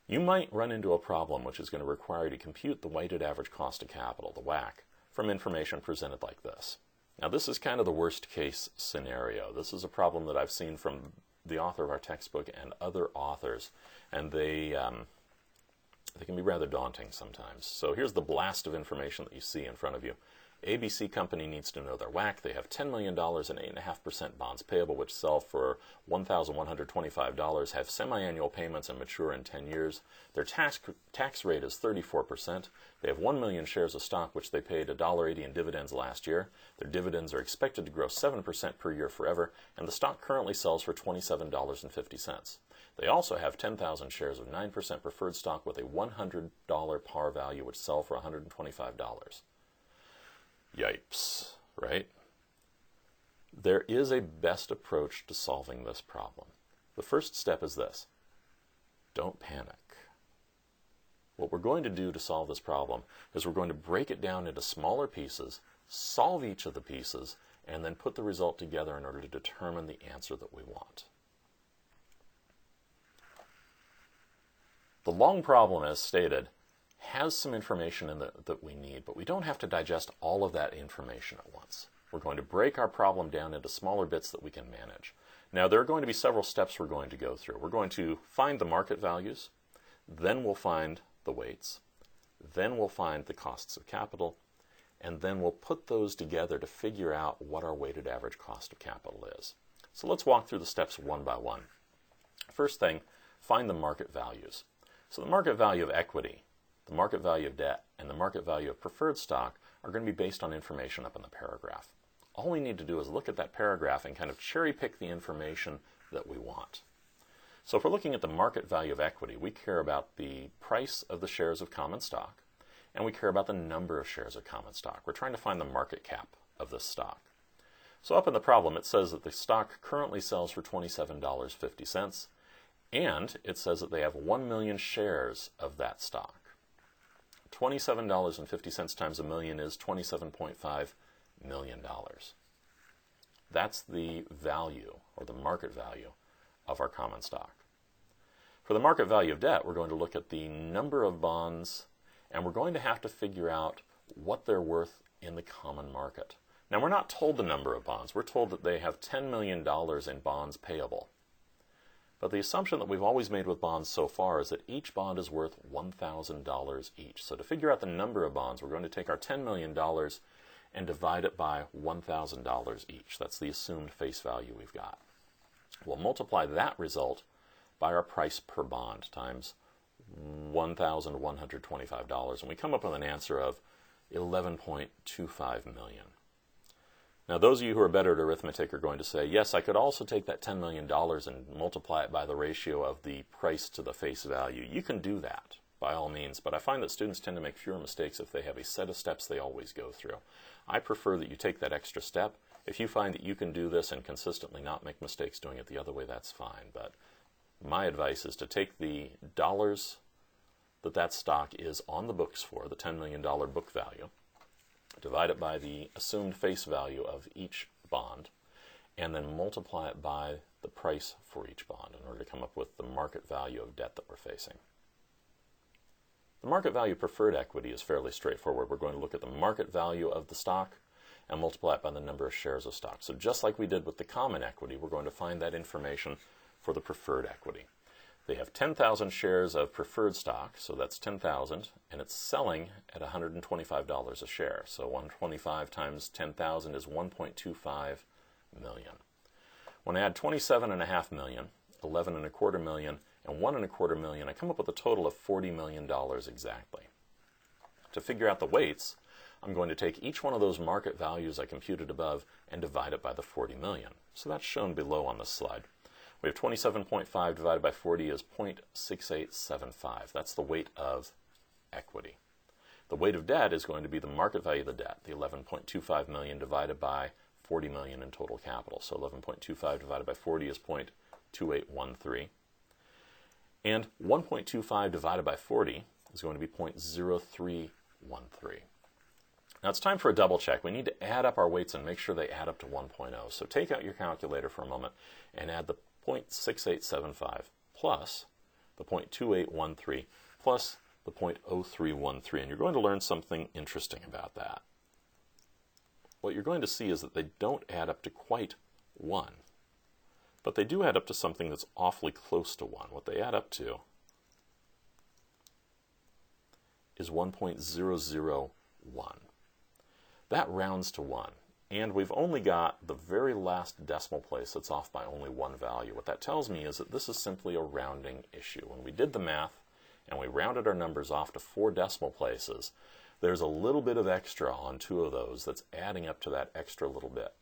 You might run into a problem which is going to require you to compute the weighted average cost of capital, the WACC, from information presented like this. Now this is kind of the worst case scenario. This is a problem that I've seen from the author of our textbook and other authors, and they can be rather daunting sometimes. So here's the blast of information that you see in front of you. ABC company needs to know their WACC. They have $10 million and 8.5% bonds payable, which sell for $1,125, have semi-annual payments and mature in 10 years. Their tax rate is 34%. They have 1 million shares of stock, which they paid $1.80 in dividends last year. Their dividends are expected to grow 7% per year forever, and the stock currently sells for $27.50. They also have 10,000 shares of 9% preferred stock with a $100 par value, which sell for $125. Yipes, right? There is a best approach to solving this problem. The first step is this: don't panic. What we're going to do to solve this problem is we're going to break it down into smaller pieces, solve each of the pieces, and then put the result together in order to determine the answer that we want. The long problem, as stated, has some information in that we need, but we don't have to digest all of that information at once. We're going to break our problem down into smaller bits that we can manage. Now, there are going to be several steps we're going to go through. We're going to find the market values, then we'll find the weights, then we'll find the costs of capital, and then we'll put those together to figure out what our weighted average cost of capital is. So let's walk through the steps one by one. First thing, find the market values. So the market value of equity, the market value of debt, and the market value of preferred stock are going to be based on information up in the paragraph. All we need to do is look at that paragraph and kind of cherry pick the information that we want. So if we're looking at the market value of equity, we care about the price of the shares of common stock, and we care about the number of shares of common stock. We're trying to find the market cap of this stock. So up in the problem, it says that the stock currently sells for $27.50, and it says that they have 1 million shares of that stock. $27.50 times a million is $27.5 million. That's the value, or the market value, of our common stock. For the market value of debt, we're going to look at the number of bonds, and we're going to have to figure out what they're worth in the common market. Now, we're not told the number of bonds. We're told that they have $10 million in bonds payable. But the assumption that we've always made with bonds so far is that each bond is worth $1,000 each. So to figure out the number of bonds, we're going to take our $10 million and divide it by $1,000 each. That's the assumed face value we've got. We'll multiply that result by our price per bond times $1,125, and we come up with an answer of $11.25 million. Now, those of you who are better at arithmetic are going to say, yes, I could also take that $10 million and multiply it by the ratio of the price to the face value. You can do that, by all means, but I find that students tend to make fewer mistakes if they have a set of steps they always go through. I prefer that you take that extra step. If you find that you can do this and consistently not make mistakes doing it the other way, that's fine. But my advice is to take the dollars that stock is on the books for, the $10 million book value, divide it by the assumed face value of each bond, and then multiply it by the price for each bond in order to come up with the market value of debt that we're facing. The market value of preferred equity is fairly straightforward. We're going to look at the market value of the stock and multiply it by the number of shares of stock. So just like we did with the common equity, we're going to find that information for the preferred equity. They have 10,000 shares of preferred stock, so that's 10,000, and it's selling at $125 a share. So 125 times 10,000 is 1.25 million. When I add 27.5 million, 11.25 million, and 1.25 million, I come up with a total of $40 million exactly. To figure out the weights, I'm going to take each one of those market values I computed above and divide it by the 40 million. So that's shown below on this slide. We have 27.5 divided by 40 is 0.6875. That's the weight of equity. The weight of debt is going to be the market value of the debt, the 11.25 million divided by 40 million in total capital. So 11.25 divided by 40 is 0.2813. And 1.25 divided by 40 is going to be 0.0313. Now it's time for a double check. We need to add up our weights and make sure they add up to 1.0. So take out your calculator for a moment and add the 0.6875 plus the 0.2813 plus the 0.0313. And you're going to learn something interesting about that. What you're going to see is that they don't add up to quite 1. But they do add up to something that's awfully close to 1. What they add up to is 1.001. That rounds to 1. And we've only got the very last decimal place that's off by only one value. What that tells me is that this is simply a rounding issue. When we did the math and we rounded our numbers off to 4 decimal places, there's a little bit of extra on 2 of those that's adding up to that extra little bit.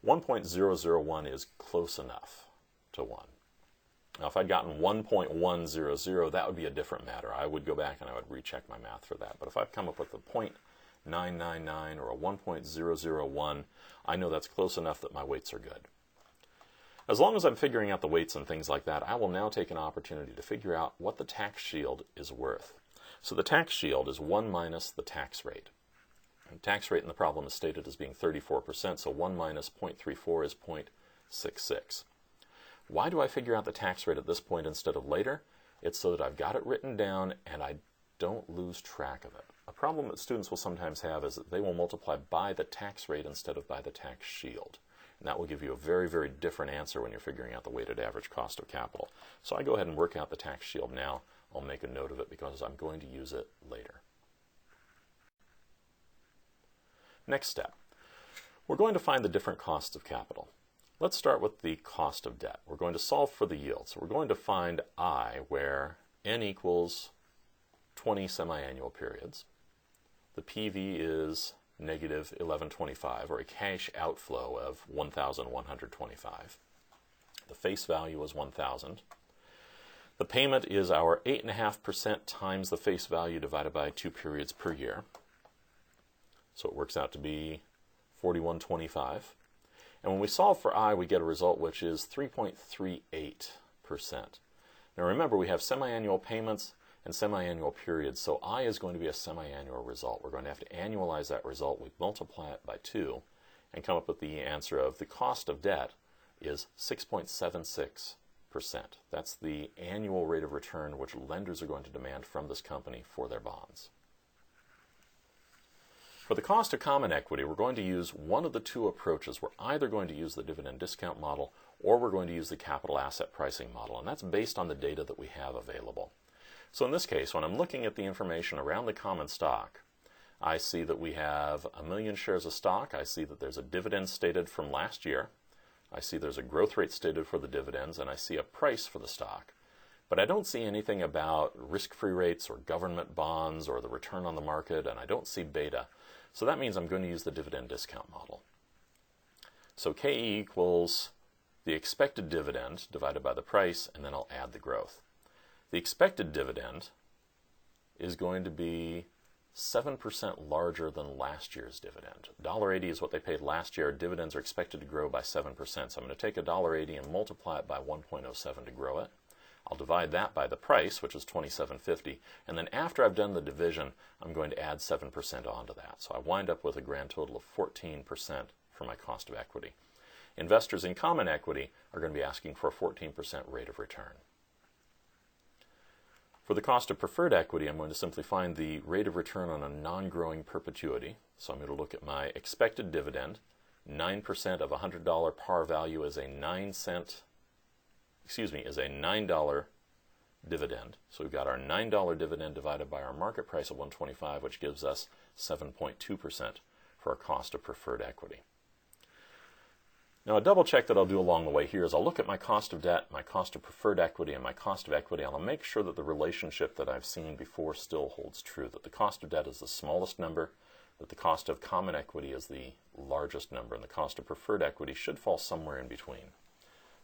1.001 is close enough to 1. Now, if I'd gotten 1.100, that would be a different matter. I would go back and I would recheck my math for that. But if I've come up with a 0.999 or a 1.001, I know that's close enough that my weights are good. As long as I'm figuring out the weights and things like that, I will now take an opportunity to figure out what the tax shield is worth. So the tax shield is 1 minus the tax rate. The tax rate in the problem is stated as being 34%, so 1 minus 0.34 is 0.66. Why do I figure out the tax rate at this point instead of later? It's so that I've got it written down and I don't lose track of it. A problem that students will sometimes have is that they will multiply by the tax rate instead of by the tax shield. And that will give you a very, very different answer when you're figuring out the weighted average cost of capital. So I go ahead and work out the tax shield now. I'll make a note of it because I'm going to use it later. Next step. We're going to find the different costs of capital. Let's start with the cost of debt. We're going to solve for the yield. So we're going to find I where n equals 20 semi-annual periods. The PV is negative 1125, or a cash outflow of 1,125. The face value is 1,000. The payment is our 8.5% times the face value divided by 2 periods per year. So it works out to be 4125. And when we solve for I, we get a result which is 3.38%. Now remember, we have semi-annual payments and semi-annual periods, so I is going to be a semi-annual result. We're going to have to annualize that result. We multiply it by 2 and come up with the answer of the cost of debt is 6.76%. That's the annual rate of return which lenders are going to demand from this company for their bonds. For the cost of common equity, we're going to use one of the 2 approaches. We're either going to use the dividend discount model or we're going to use the capital asset pricing model, and that's based on the data that we have available. So in this case, when I'm looking at the information around the common stock, I see that we have 1 million shares of stock. I see that there's a dividend stated from last year. I see there's a growth rate stated for the dividends, and I see a price for the stock. But I don't see anything about risk-free rates or government bonds or the return on the market, and I don't see beta. So that means I'm going to use the dividend discount model. So KE equals the expected dividend divided by the price, and then I'll add the growth. The expected dividend is going to be 7% larger than last year's dividend. $1.80 is what they paid last year. Dividends are expected to grow by 7%. So I'm going to take $1.80 and multiply it by 1.07 to grow it. I'll divide that by the price, which is $27.50, and then after I've done the division, I'm going to add 7% onto that. So I wind up with a grand total of 14% for my cost of equity. Investors in common equity are going to be asking for a 14% rate of return. For the cost of preferred equity, I'm going to simply find the rate of return on a non-growing perpetuity. So I'm going to look at my expected dividend. 9% of a $100 par value is a $9 dividend. So we've got our $9 dividend divided by our market price of $125, which gives us 7.2% for our cost of preferred equity. Now, a double check that I'll do along the way here is I'll look at my cost of debt, my cost of preferred equity, and my cost of equity, and I'll make sure that the relationship that I've seen before still holds true, that the cost of debt is the smallest number, that the cost of common equity is the largest number, and the cost of preferred equity should fall somewhere in between.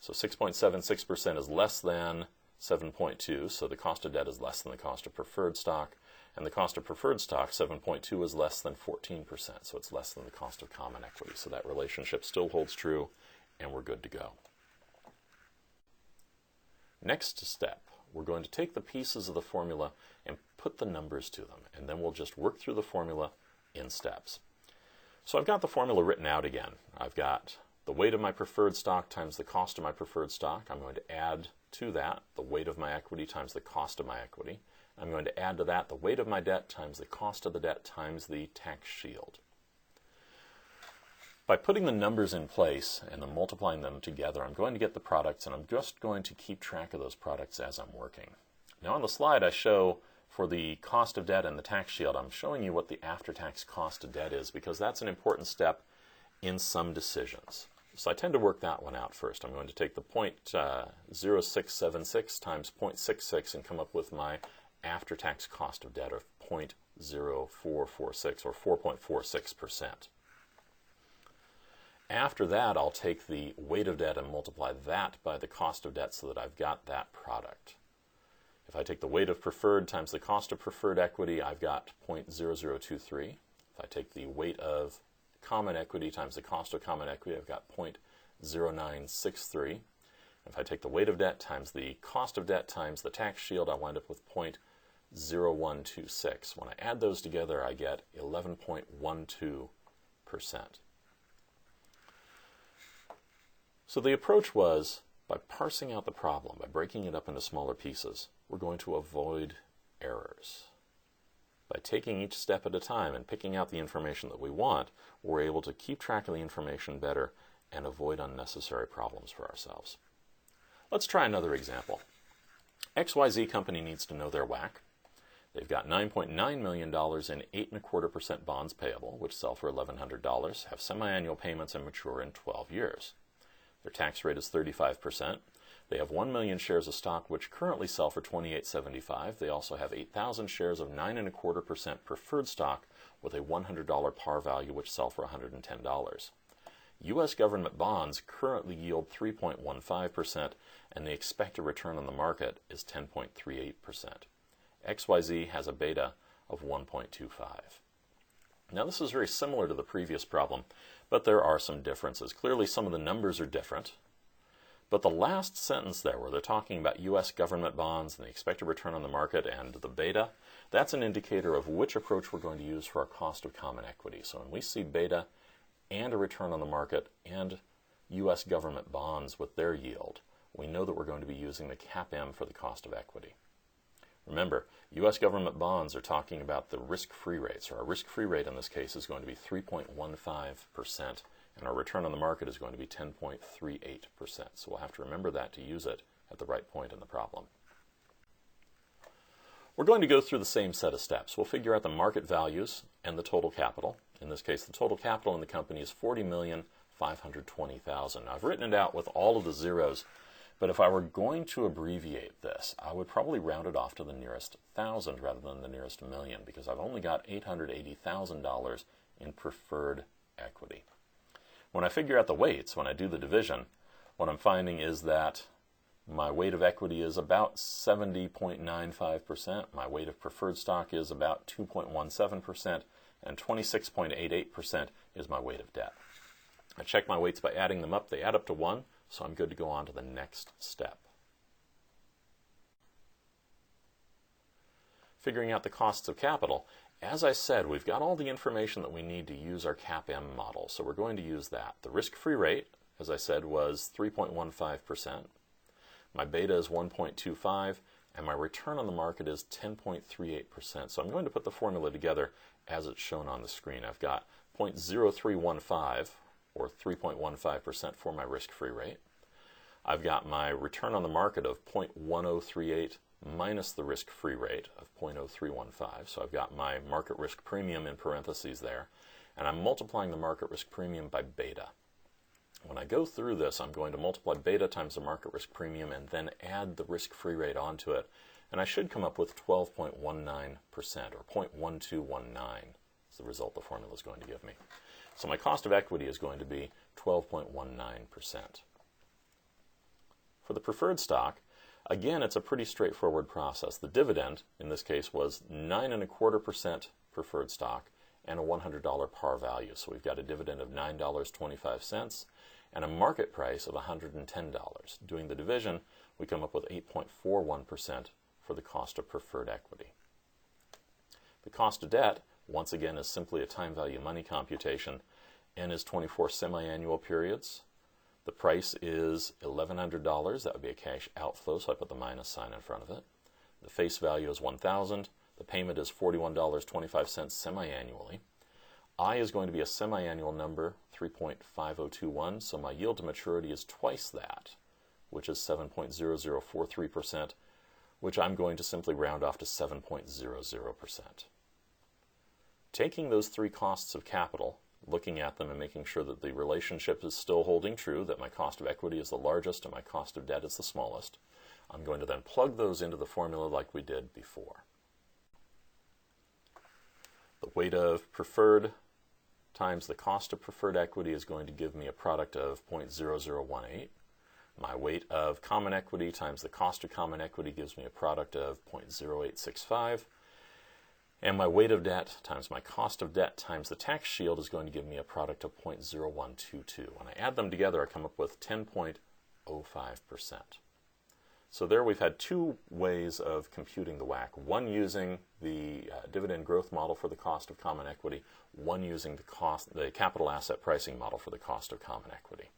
So 6.76% is less than 7.2, so the cost of debt is less than the cost of preferred stock, and the cost of preferred stock, 7.2, is less than 14%, so it's less than the cost of common equity. So that relationship still holds true, and we're good to go. Next step, we're going to take the pieces of the formula and put the numbers to them, and then we'll just work through the formula in steps. So I've got the formula written out again. I've got the weight of my preferred stock times the cost of my preferred stock. I'm going to add to that the weight of my equity times the cost of my equity. I'm going to add to that the weight of my debt times the cost of the debt times the tax shield. By putting the numbers in place and then multiplying them together, I'm going to get the products, and I'm just going to keep track of those products as I'm working. Now on the slide I show for the cost of debt and the tax shield, I'm showing you what the after-tax cost of debt is because that's an important step in some decisions. So I tend to work that one out first. I'm going to take the 0.0676 times 0.66 and come up with my after-tax cost of debt of 0.0446 or 4.46%. After that, I'll take the weight of debt and multiply that by the cost of debt so that I've got that product. If I take the weight of preferred times the cost of preferred equity, I've got 0.0023. If I take the weight of common equity times the cost of common equity, I've got 0.0963. If I take the weight of debt times the cost of debt times the tax shield, I'll wind up with 0.0126. When I add those together, I get 11.12%. So the approach was, by parsing out the problem, by breaking it up into smaller pieces, we're going to avoid errors. By taking each step at a time and picking out the information that we want, we're able to keep track of the information better and avoid unnecessary problems for ourselves. Let's try another example. XYZ company needs to know their WACC. They've got $9.9 million in 8.25% bonds payable, which sell for $1,100, have semi-annual payments, and mature in 12 years. Their tax rate is 35%. They have 1 million shares of stock which currently sell for $28.75. They also have 8,000 shares of 9.25% preferred stock with a $100 par value which sell for $110. U.S. government bonds currently yield 3.15% and the expected return on the market is 10.38%. XYZ has a beta of 1.25. Now this is very similar to the previous problem, but there are some differences. Clearly some of the numbers are different, but the last sentence there where they're talking about U.S. government bonds and the expected return on the market and the beta, that's an indicator of which approach we're going to use for our cost of common equity. So when we see beta and a return on the market and U.S. government bonds with their yield, we know that we're going to be using the CAPM for the cost of equity. Remember, U.S. government bonds are talking about the risk-free rate. So our risk-free rate in this case is going to be 3.15%, and our return on the market is going to be 10.38%. So we'll have to remember that to use it at the right point in the problem. We're going to go through the same set of steps. We'll figure out the market values and the total capital. In this case, the total capital in the company is $40,520,000. Now, I've written it out with all of the zeros, but if I were going to abbreviate this, I would probably round it off to the nearest thousand rather than the nearest million because I've only got $880,000 in preferred equity. When I figure out the weights, when I do the division, what I'm finding is that my weight of equity is about 70.95%, my weight of preferred stock is about 2.17%, and 26.88% is my weight of debt. I check my weights by adding them up. They add up to 1. So I'm good to go on to the next step. Figuring out the costs of capital. As I said, we've got all the information that we need to use our CAPM model, so we're going to use that. The risk-free rate, as I said, was 3.15%. My beta is 1.25, and my return on the market is 10.38%. So I'm going to put the formula together as it's shown on the screen. I've got 0.0315, or 3.15% for my risk-free rate. I've got my return on the market of 0.1038 minus the risk-free rate of 0.0315. So I've got my market risk premium in parentheses there, and I'm multiplying the market risk premium by beta. When I go through this, I'm going to multiply beta times the market risk premium and then add the risk-free rate onto it, and I should come up with 12.19% or 0.1219 is the result the formula is going to give me. So my cost of equity is going to be 12.19%. For the preferred stock, again, it's a pretty straightforward process. The dividend, in this case, was 9.25% preferred stock and a $100 par value. So we've got a dividend of $9.25 and a market price of $110. Doing the division, we come up with 8.41% for the cost of preferred equity. The cost of debt, once again, is simply a time value money computation. N is 24 semi-annual periods. The price is $1,100. That would be a cash outflow, so I put the minus sign in front of it. The face value is $1,000. The payment is $41.25 semi-annually. I is going to be a semi-annual number, 3.5021, so my yield to maturity is twice that, which is 7.0043%, which I'm going to simply round off to 7.00%. Taking those three costs of capital, looking at them and making sure that the relationship is still holding true, that my cost of equity is the largest and my cost of debt is the smallest, I'm going to then plug those into the formula like we did before. The weight of preferred times the cost of preferred equity is going to give me a product of 0.0018. My weight of common equity times the cost of common equity gives me a product of 0.0865. And my weight of debt times my cost of debt times the tax shield is going to give me a product of 0.0122. When I add them together, I come up with 10.05%. So there we've had two ways of computing the WACC, one using the dividend growth model for the cost of common equity, one using the capital asset pricing model for the cost of common equity.